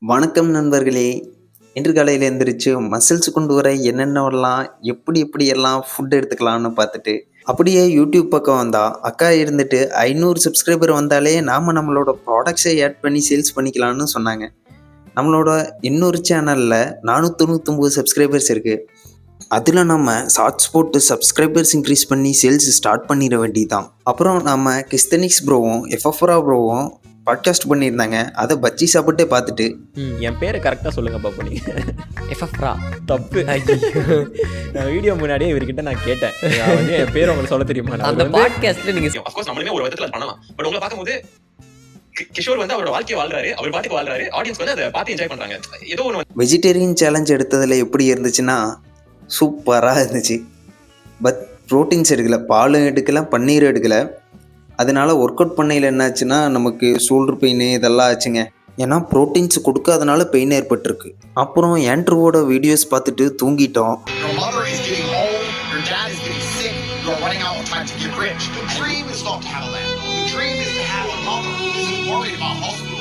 வணக்கம் நண்பர்களே! இன்று காலையில எந்திரிச்சு மசில்ஸ் கொண்டு வர என்னென்னவெல்லாம், எப்படியெல்லாம் ஃபுட் எடுத்துக்கலான்னு பார்த்துட்டு, அப்படியே யூடியூப் பக்கம் வந்தா, அக்கா இருந்துட்டு 500 சப்ஸ்கிரைபர் வந்தாலே நாம நம்மளோட ப்ராடக்ட்ஸை ஆட் பண்ணி சேல்ஸ் பண்ணிக்கலான்னு சொன்னாங்க. நம்மளோட இன்னொரு சேனல்ல 499 சப்ஸ்கிரைபர்ஸ் இருக்கு. அதில நம்ம ஷார்ட்ஸ் போட்டு சப்ஸ்கிரைபர்ஸ் இன்க்ரீஸ் பண்ணி சேல்ஸ் ஸ்டார்ட் பண்ணிற வேண்டியதுதான். அப்புறம் நம்ம கிஸ்தனிக்ஸ் ப்ரோவும், எஃப்எஃப்ரா ப்ரோவும் பாட்காஸ்ட் பண்ணியிருந்தாங்க. அத பஜ்ஜி சாப்பிட்டே பார்த்துட்டு என் பேரை கரெக்டாக சொல்லுங்க பாப்பா நீ. எஃப்எஃப்ரா தப்பு. நான் வீடியோ முன்னாடியே இவர்கிட்ட நான் கேட்டேன், அதாவது என் பேர் உங்களுக்கு சொல்ல தெரியுமா? அந்த பாட்காஸ்ட்ல நீங்க அஃப்கோர்ஸ் நம்மளுமே ஒரு விதத்துல பண்ணலாம். பட் உங்களை பார்க்கும்போது கிஷோர் வந்து அவரோட வாழ்க்கையை வாழ்றாரு, அவர் பாட்டுக்கு வாழ்றாரு, ஆடியன்ஸ் வந்து அதை பார்த்து என்ஜாய் பண்றாங்க. ஏதோ ஒன்று வெஜிடேரியன் சேலஞ்ச் எடுத்ததில் எப்படி இருந்துச்சுன்னா சூப்பராக இருந்துச்சு. பட் ப்ரோட்டீன்ஸ் எடுக்கலை, பாலும் எடுக்கலை, பன்னீரும் எடுக்கலை. அதனால ஒர்க் அவுட் பண்ணையில் என்னாச்சுன்னா நமக்கு ஷோல்டர் பெயின் இதெல்லாம் ஆச்சுங்க. ஏன்னா ப்ரோட்டீன்ஸ் கொடுக்காதனால பெயின் ஏற்பட்டிருக்கு. அப்புறம் ஆண்ட்ரூவோட வீடியோஸ் பார்த்துட்டு தூங்கிட்டோம். Your mother is getting old, your dad is getting sick, you are running out of time to get rich. The dream is not to have a land. The dream is to have a mother who isn't worried about hospital